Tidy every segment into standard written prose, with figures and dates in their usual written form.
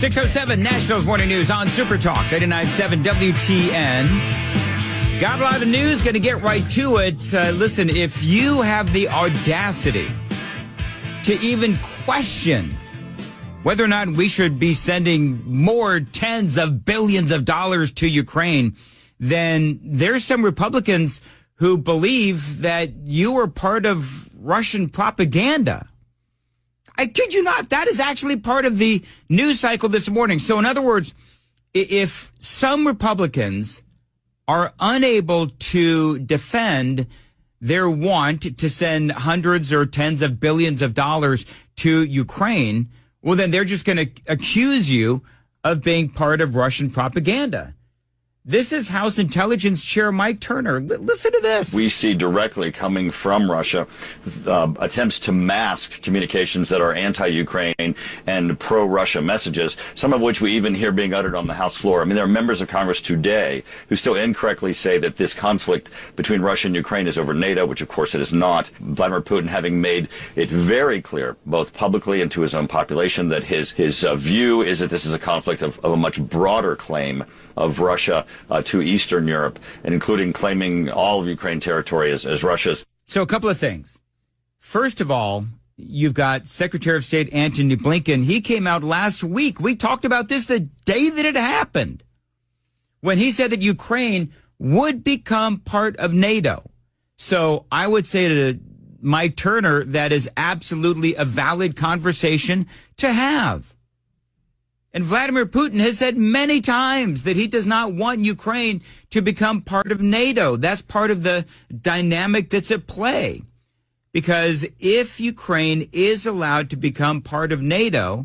6:07 Nashville's Morning News on Super Talk 89.7 WTN. Got a lot of news, going to get right to it. Listen, if you have the audacity to even question whether or not we should be sending more tens of billions of dollars to Ukraine, then there's some Republicans who believe that you are part of Russian propaganda. I kid you not. That is actually part of the news cycle this morning. So in other words, if some Republicans are unable to defend their want to send hundreds or tens of billions of dollars to Ukraine, well, then they're just going to accuse you of being part of Russian propaganda. This is House Intelligence Chair Mike Turner. Listen to this. We see directly coming from Russia attempts to mask communications that are anti-Ukraine and pro-Russia messages, some of which we even hear being uttered on the House floor. I mean, there are members of Congress today who still incorrectly say that this conflict between Russia and Ukraine is over NATO, which of course it is not. Vladimir Putin having made it very clear, both publicly and to his own population, that his view is that this is a conflict of a much broader claim of Russia to Eastern Europe, and including claiming all of Ukraine territory as Russia's. So a couple of things. First of all, you've got Secretary of State Antony Blinken. He came out last week. We talked about this the day that it happened, when he said that Ukraine would become part of NATO. So I would say to Mike Turner, that is absolutely a valid conversation to have. And Vladimir Putin has said many times that he does not want Ukraine to become part of NATO. That's part of the dynamic that's at play. Because if Ukraine is allowed to become part of NATO,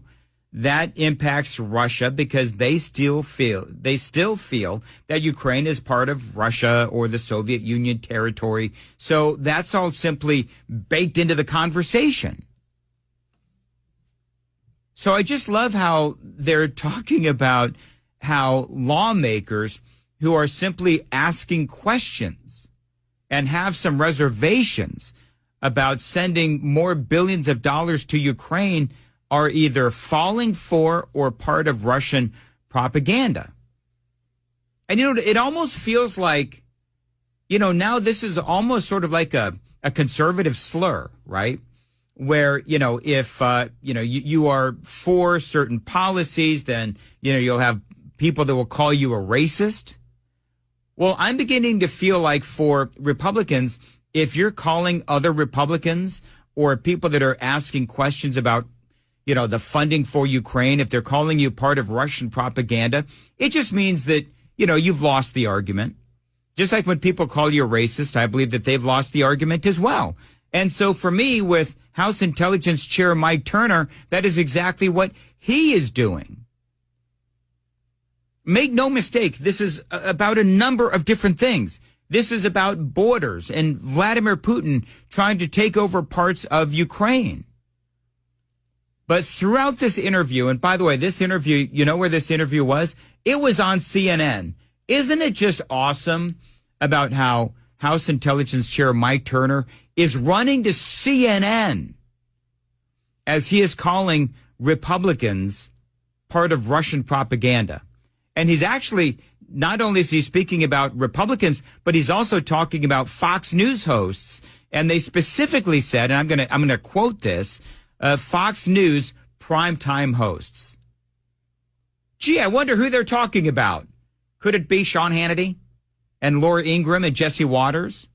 that impacts Russia, because they still feel that Ukraine is part of Russia or the Soviet Union territory. So that's all simply baked into the conversation. So I just love how they're talking about how lawmakers who are simply asking questions and have some reservations about sending more billions of dollars to Ukraine are either falling for or part of Russian propaganda. And, it almost feels like, now this is almost sort of like a conservative slur, right? Where, if, you are for certain policies, then, you'll have people that will call you a racist. Well, I'm beginning to feel like for Republicans, if you're calling other Republicans or people that are asking questions about, the funding for Ukraine, if they're calling you part of Russian propaganda, it just means that, you've lost the argument. Just like when people call you a racist, I believe that they've lost the argument as well. And so for me, with House Intelligence Chair Mike Turner, that is exactly what he is doing. Make no mistake, this is about a number of different things. This is about borders and Vladimir Putin trying to take over parts of Ukraine. But throughout this interview, and by the way, this interview, you know where this interview was? It was on CNN. Isn't it just awesome about how House Intelligence Chair Mike Turner is running to CNN as he is calling Republicans part of Russian propaganda? And he's actually, not only is he speaking about Republicans, but he's also talking about Fox News hosts. And they specifically said, and I'm going to quote this, Fox News primetime hosts. Gee, I wonder who they're talking about. Could it be Sean Hannity and Laura Ingraham and Jesse Waters?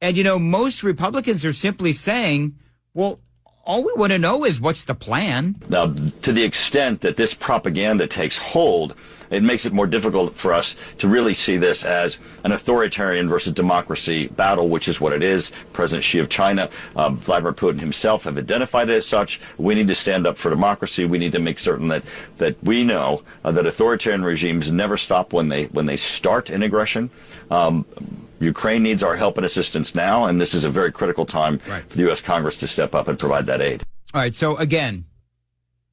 And, most Republicans are simply saying, well, all we want to know is what's the plan. Now, to the extent that this propaganda takes hold, it makes it more difficult for us to really see this as an authoritarian versus democracy battle, which is what it is. President Xi of China, Vladimir Putin himself have identified it as such. We need to stand up for democracy. We need to make certain that we know that authoritarian regimes never stop when they start an aggression. Ukraine needs our help and assistance now, and this is a very critical time for the U.S. Congress to step up and provide that aid. All right, so again,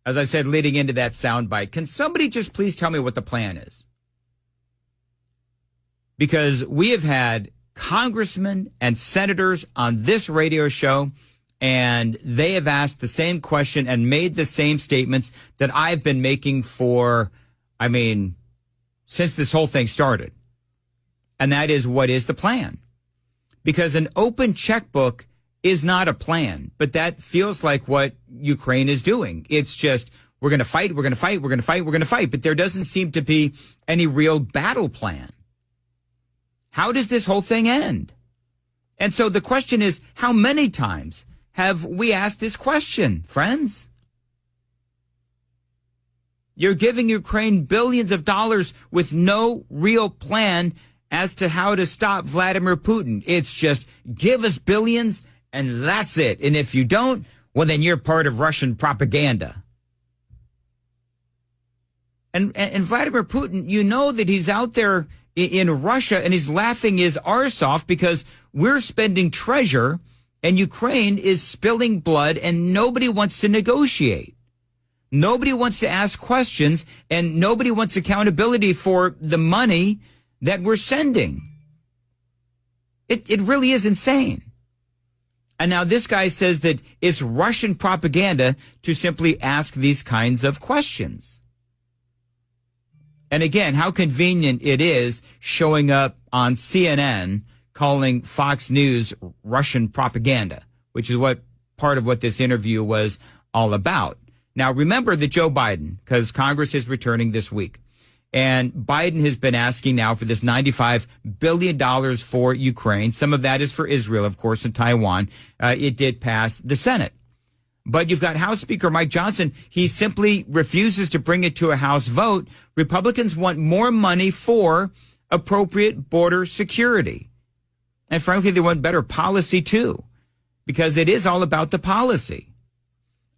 as I said, leading into that soundbite, can somebody just please tell me what the plan is? Because we have had congressmen and senators on this radio show And they have asked the same question and made the same statements that I've been making for, since this whole thing started. And that is, what is the plan? Because an open checkbook is not a plan, but that feels like what Ukraine is doing. It's just, we're going to fight, we're going to fight, we're going to fight, we're going to fight. But there doesn't seem to be any real battle plan. How does this whole thing end? And so the question is, how many times have we asked this question, friends? You're giving Ukraine billions of dollars with no real plan as to how to stop Vladimir Putin. It's just, give us billions and that's it. And if you don't, well, then you're part of Russian propaganda. And Vladimir Putin, you know that he's out there in Russia and he's laughing his arse off because we're spending treasure and Ukraine is spilling blood and nobody wants to negotiate. Nobody wants to ask questions and nobody wants accountability for the money that we're sending. It really is insane. And now this guy says that it's Russian propaganda to simply ask these kinds of questions. And again, how convenient it is showing up on CNN calling Fox News Russian propaganda, which is what part of what this interview was all about. Now, remember that Joe Biden, because Congress is returning this week, and Biden has been asking now for this $95 billion for Ukraine. Some of that is for Israel, of course, and Taiwan. It did pass the Senate. But you've got House Speaker Mike Johnson. He simply refuses to bring it to a House vote. Republicans want more money for appropriate border security. And frankly, they want better policy, too, because it is all about the policy.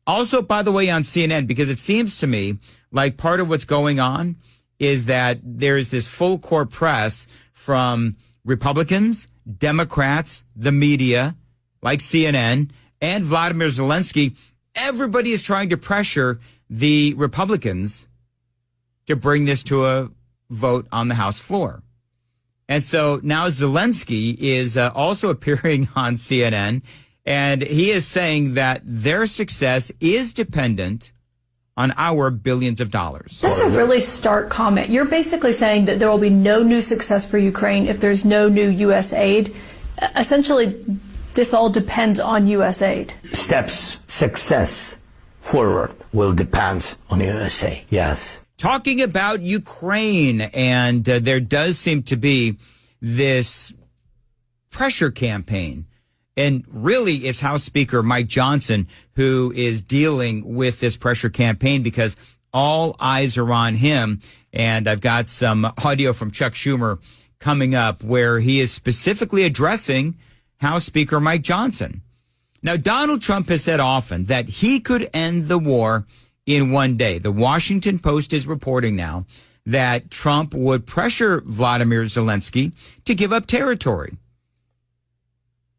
Also, by the way, on CNN, because it seems to me like part of what's going on is that there's this full court press from Republicans, Democrats, the media, like CNN, and Vladimir Zelensky. Everybody is trying to pressure the Republicans to bring this to a vote on the House floor. And so now Zelensky is also appearing on CNN, and he is saying that their success is dependent on our billions of dollars. That's a really stark comment. You're basically saying that there will be no new success for Ukraine if there's no new U.S. aid. Essentially, this all depends on U.S. aid. Steps, success forward will depend on USA, yes. Talking about Ukraine, and there does seem to be this pressure campaign. And really, it's House Speaker Mike Johnson who is dealing with this pressure campaign because all eyes are on him. And I've got some audio from Chuck Schumer coming up where he is specifically addressing House Speaker Mike Johnson. Now, Donald Trump has said often that he could end the war in one day. The Washington Post is reporting now that Trump would pressure Vladimir Zelensky to give up territory.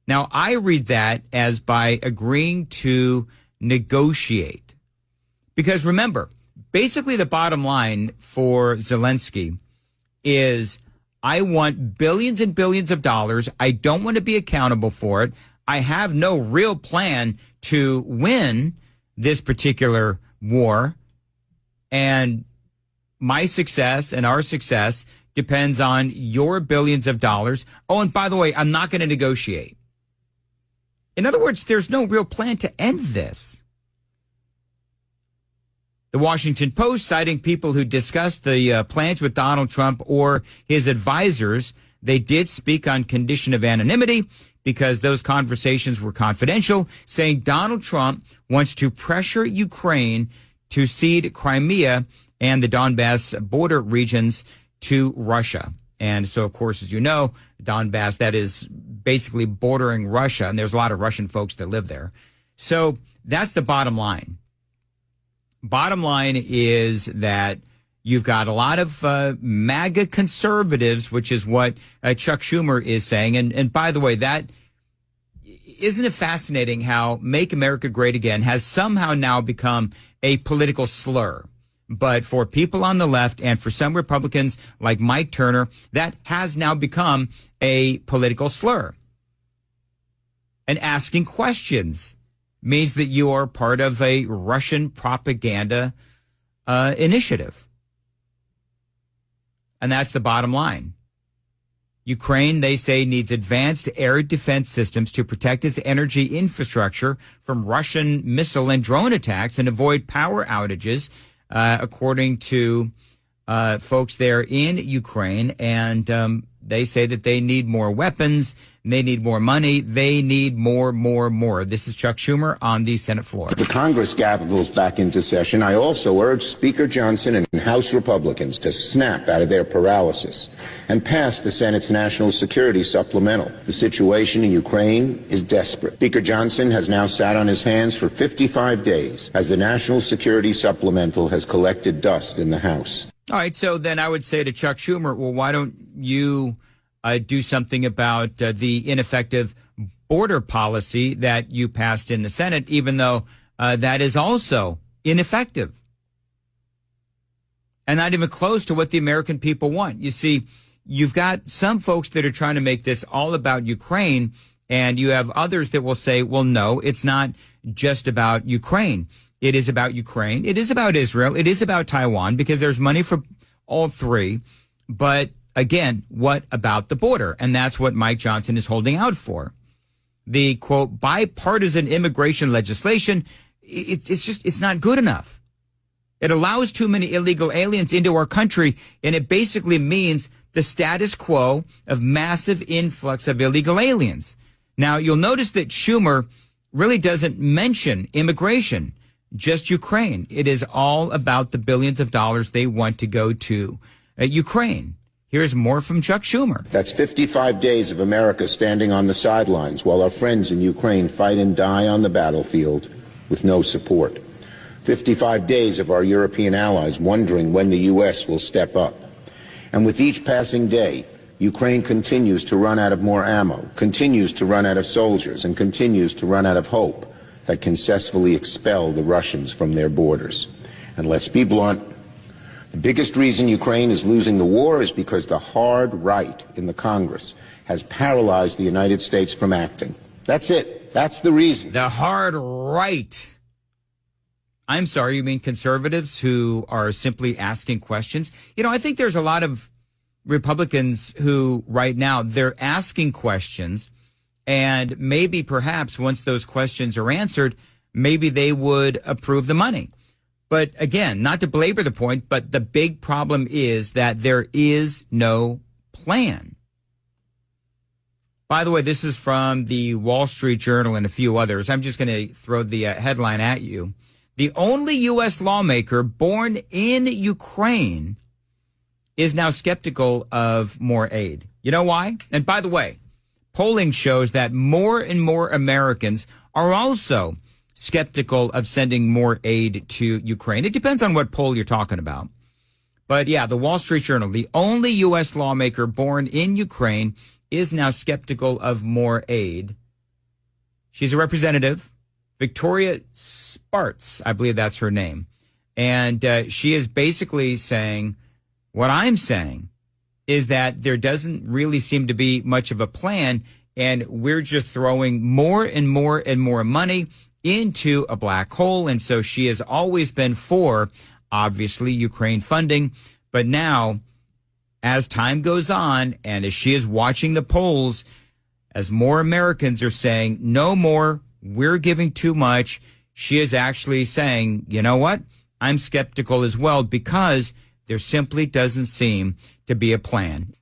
Now, I read that as by agreeing to negotiate. Because remember, basically the bottom line for Zelensky is, I want billions and billions of dollars. I don't want to be accountable for it. I have no real plan to win this particular war. And my success and our success depends on your billions of dollars. Oh, and by the way, I'm not going to negotiate. In other words, there's no real plan to end this. The Washington Post, citing people who discussed the plans with Donald Trump or his advisors, they did speak on condition of anonymity because those conversations were confidential, saying Donald Trump wants to pressure Ukraine to cede Crimea and the Donbass border regions to Russia. And so, of course, as you know, Donbass, that is basically bordering Russia, and there's a lot of Russian folks that live there. So that's the bottom line. Bottom line is that you've got a lot of MAGA conservatives, which is what Chuck Schumer is saying. And by the way, that isn't it fascinating how Make America Great Again has somehow now become a political slur? But for people on the left and for some Republicans like Mike Turner, that has now become a political slur. And asking questions means that you are part of a Russian propaganda initiative. And that's the bottom line. Ukraine, they say, needs advanced air defense systems to protect its energy infrastructure from Russian missile and drone attacks and avoid power outages, according to folks there in Ukraine. And they say that they need more weapons, they need more money, they need more. This is Chuck Schumer on the Senate floor. The Congress gavels back into session. I also urge Speaker Johnson and House Republicans to snap out of their paralysis and pass the Senate's National Security Supplemental. The situation in Ukraine is desperate. Speaker Johnson has now sat on his hands for 55 days as the National Security Supplemental has collected dust in the House. All right, so then I would say to Chuck Schumer, well, why don't you do something about the ineffective border policy that you passed in the Senate, even though that is also ineffective and not even close to what the American people want. You see, you've got some folks that are trying to make this all about Ukraine, and you have others that will say, well, no, it's not just about Ukraine. It is about Ukraine. It is about Israel. It is about Taiwan, because there's money for all three. But again, what about the border? And that's what Mike Johnson is holding out for. The, quote, bipartisan immigration legislation, it's not good enough. It allows too many illegal aliens into our country, and it basically means the status quo of massive influx of illegal aliens. Now, you'll notice that Schumer really doesn't mention immigration, just Ukraine. It is all about the billions of dollars they want to go to Ukraine. Here's more from Chuck Schumer. That's 55 days of America standing on the sidelines while our friends in Ukraine fight and die on the battlefield with no support. 55 days of our European allies wondering when the U.S. will step up. And with each passing day, Ukraine continues to run out of more ammo, continues to run out of soldiers, and continues to run out of hope that can successfully expel the Russians from their borders. And let's be blunt, the biggest reason Ukraine is losing the war is because the hard right in the Congress has paralyzed the United States from acting. That's it. That's the reason. The hard right. I'm sorry, you mean conservatives who are simply asking questions? You know, I think there's a lot of Republicans who right now, they're asking questions, and maybe perhaps once those questions are answered, maybe they would approve the money. But again, not to belabor the point, but the big problem is that there is no plan. By the way, this is from the Wall Street Journal and a few others. I'm just going to throw the headline at you. The only U.S. lawmaker born in Ukraine is now skeptical of more aid. You know why? And by the way, polling shows that more and more Americans are also skeptical of sending more aid to Ukraine. It depends on what poll you're talking about. But yeah, the Wall Street Journal, the only U.S. lawmaker born in Ukraine is now skeptical of more aid. She's a representative, Victoria Spartz, I believe that's her name. And she is basically saying, what I'm saying is that there doesn't really seem to be much of a plan, and we're just throwing more and more and more money into a black hole. And so she has always been for, obviously, Ukraine funding. But now, as time goes on, and as she is watching the polls, as more Americans are saying, no more, we're giving too much, she is actually saying, you know what? I'm skeptical as well, because there simply doesn't seem to be a plan.